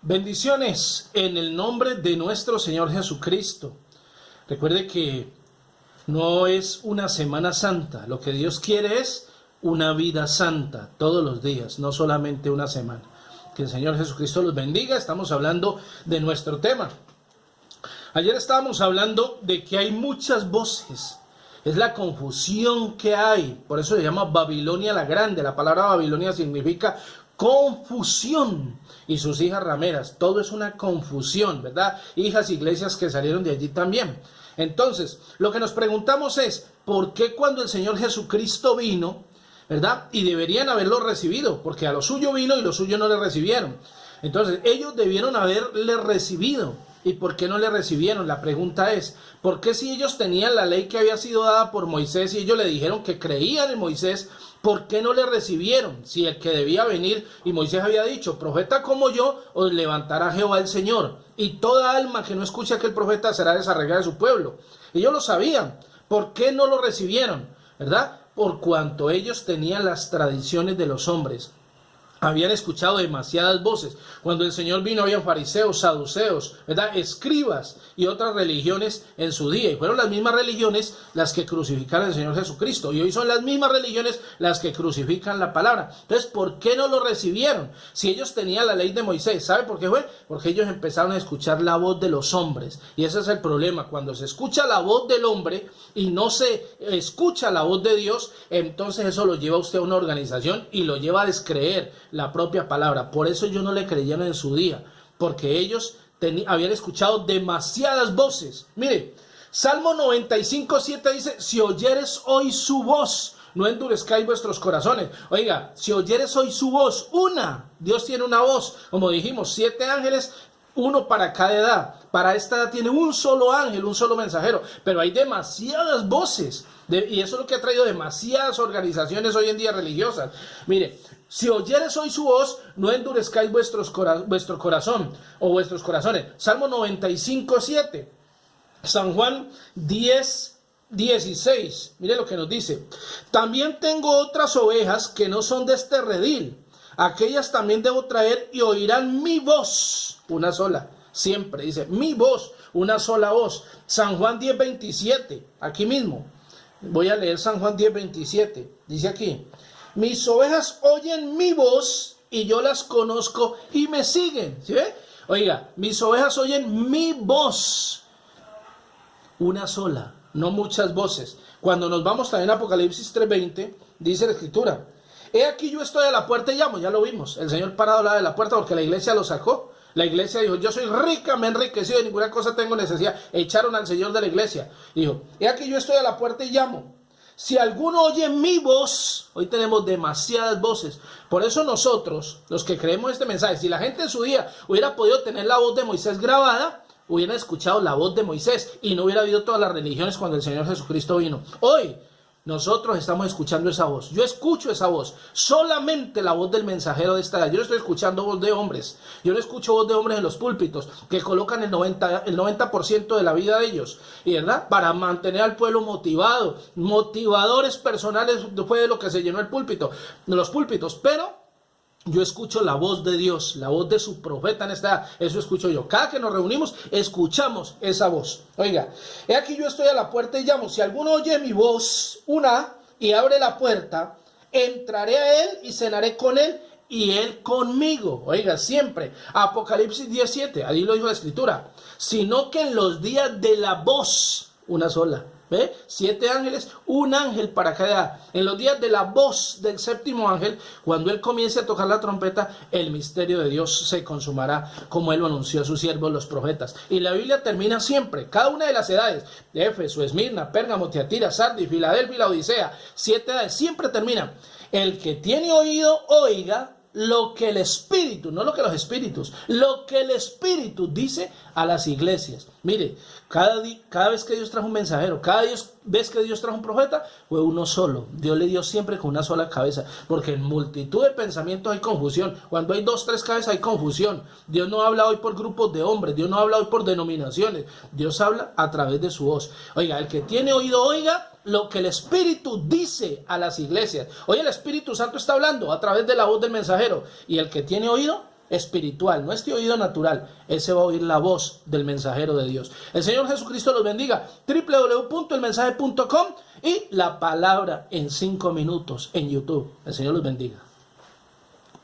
Bendiciones en el nombre de nuestro Señor Jesucristo. Recuerde que no es una Semana Santa. Lo que Dios quiere es una vida santa todos los días, no solamente una semana. Que el Señor Jesucristo los bendiga. Estamos hablando de nuestro tema. Ayer estábamos hablando de que hay muchas voces. Es la confusión que hay. Por eso se llama Babilonia la Grande. La palabra Babilonia significa confusión. Y sus hijas rameras. Todo es una confusión, ¿verdad? Hijas, iglesias que salieron de allí también. Entonces, lo que nos preguntamos es, ¿por qué cuando el Señor Jesucristo vino, ¿verdad? Y deberían haberlo recibido, porque a lo suyo vino y lo suyo no le recibieron. Entonces, ellos debieron haberle recibido. ¿Y por qué no le recibieron? La pregunta es, ¿por qué si ellos tenían la ley que había sido dada por Moisés y ellos le dijeron que creían en Moisés, ¿por qué no le recibieron? Si el que debía venir, y Moisés había dicho, profeta como yo, os levantará Jehová el Señor, y toda alma que no escuche a aquel profeta será desarraigada de su pueblo. Ellos lo sabían. ¿Por qué no lo recibieron? ¿Verdad? Por cuanto ellos tenían las tradiciones de los hombres. Habían escuchado demasiadas voces. Cuando el Señor vino habían fariseos, saduceos, ¿verdad? Escribas y otras religiones en su día. Y fueron las mismas religiones las que crucificaron al Señor Jesucristo. Y hoy son las mismas religiones las que crucifican la palabra. Entonces, ¿por qué no lo recibieron? Si ellos tenían la ley de Moisés. ¿Sabe por qué fue? Porque ellos empezaron a escuchar la voz de los hombres. Y ese es el problema. Cuando se escucha la voz del hombre y no se escucha la voz de Dios, entonces eso lo lleva a usted a una organización y lo lleva a descreer la propia palabra. Por eso ellos no le creyeron en su día, porque ellos habían escuchado demasiadas voces. Mire, Salmo 95:7 dice, si oyeres hoy su voz, no endurezcáis vuestros corazones. Oiga, si oyeres hoy su voz, Dios tiene una voz, como dijimos, 7 ángeles, uno para cada edad. Para esta edad tiene un solo ángel, un solo mensajero, pero hay demasiadas voces, y eso es lo que ha traído demasiadas organizaciones hoy en día religiosas. Mire, si oyeres hoy su voz, no endurezcáis vuestro corazón o vuestros corazones. Salmo 95:7. San Juan 10:16. Mire lo que nos dice. También tengo otras ovejas que no son de este redil. Aquellas también debo traer y oirán mi voz. Una sola. Siempre dice mi voz. Una sola voz. San Juan 10:27. Aquí mismo. Voy a leer San Juan 10:27. Dice aquí. Mis ovejas oyen mi voz y yo las conozco y me siguen. ¿Sí ve? Oiga, mis ovejas oyen mi voz. Una sola, no muchas voces. Cuando nos vamos también a Apocalipsis 3:20, dice la Escritura. He aquí yo estoy a la puerta y llamo. Ya lo vimos. El Señor parado al lado de la puerta porque la iglesia lo sacó. La iglesia dijo, yo soy rica, me he enriquecido, de ninguna cosa tengo necesidad. Echaron al Señor de la iglesia. Dijo, he aquí yo estoy a la puerta y llamo. Si alguno oye mi voz, hoy tenemos demasiadas voces. Por eso nosotros, los que creemos este mensaje, si la gente en su día hubiera podido tener la voz de Moisés grabada, hubieran escuchado la voz de Moisés y no hubiera habido todas las religiones cuando el Señor Jesucristo vino. Hoy nosotros estamos escuchando esa voz. Yo escucho esa voz. Solamente la voz del mensajero de esta edad. Yo no estoy escuchando voz de hombres. Yo no escucho voz de hombres en los púlpitos que colocan el 90% de la vida de ellos. Y verdad, para mantener al pueblo motivado. Motivadores personales fue de lo que se llenó el púlpito. De los púlpitos. Pero yo escucho la voz de Dios, la voz de su profeta en esta edad. Eso escucho yo. Cada que nos reunimos, escuchamos esa voz. Oiga, he aquí yo estoy a la puerta y llamo. Si alguno oye mi voz, y abre la puerta, entraré a él y cenaré con él y él conmigo. Oiga, siempre. Apocalipsis 17, ahí lo dijo la Escritura. Sino que en los días de la voz, una sola. ¿Ve? 7 ángeles, un ángel para cada. En los días de la voz del séptimo ángel, cuando él comience a tocar la trompeta, el misterio de Dios se consumará, como él lo anunció a sus siervos los profetas. Y la Biblia termina siempre, cada una de las edades, de Éfeso, Esmirna, Pérgamo, Tiatira, Sardis, Filadelfia y la Odisea, 7 edades, siempre termina. El que tiene oído, oiga lo que el Espíritu, no lo que los espíritus, lo que el Espíritu dice a las iglesias. Mire, cada vez que Dios trajo un mensajero, cada vez que Dios trajo un profeta, fue uno solo. Dios le dio siempre con una sola cabeza, porque en multitud de pensamientos hay confusión. Cuando hay 2, 3 cabezas hay confusión. Dios no habla hoy por grupos de hombres, Dios no habla hoy por denominaciones, Dios habla a través de su voz. Oiga, el que tiene oído, oiga lo que el Espíritu dice a las iglesias. Hoy el Espíritu Santo está hablando a través de la voz del mensajero, y el que tiene oído, espiritual, no este oído natural, ese va a oír la voz del mensajero de Dios. El Señor Jesucristo los bendiga. www.elmensaje.com y la palabra en 5 minutos en YouTube. El Señor los bendiga.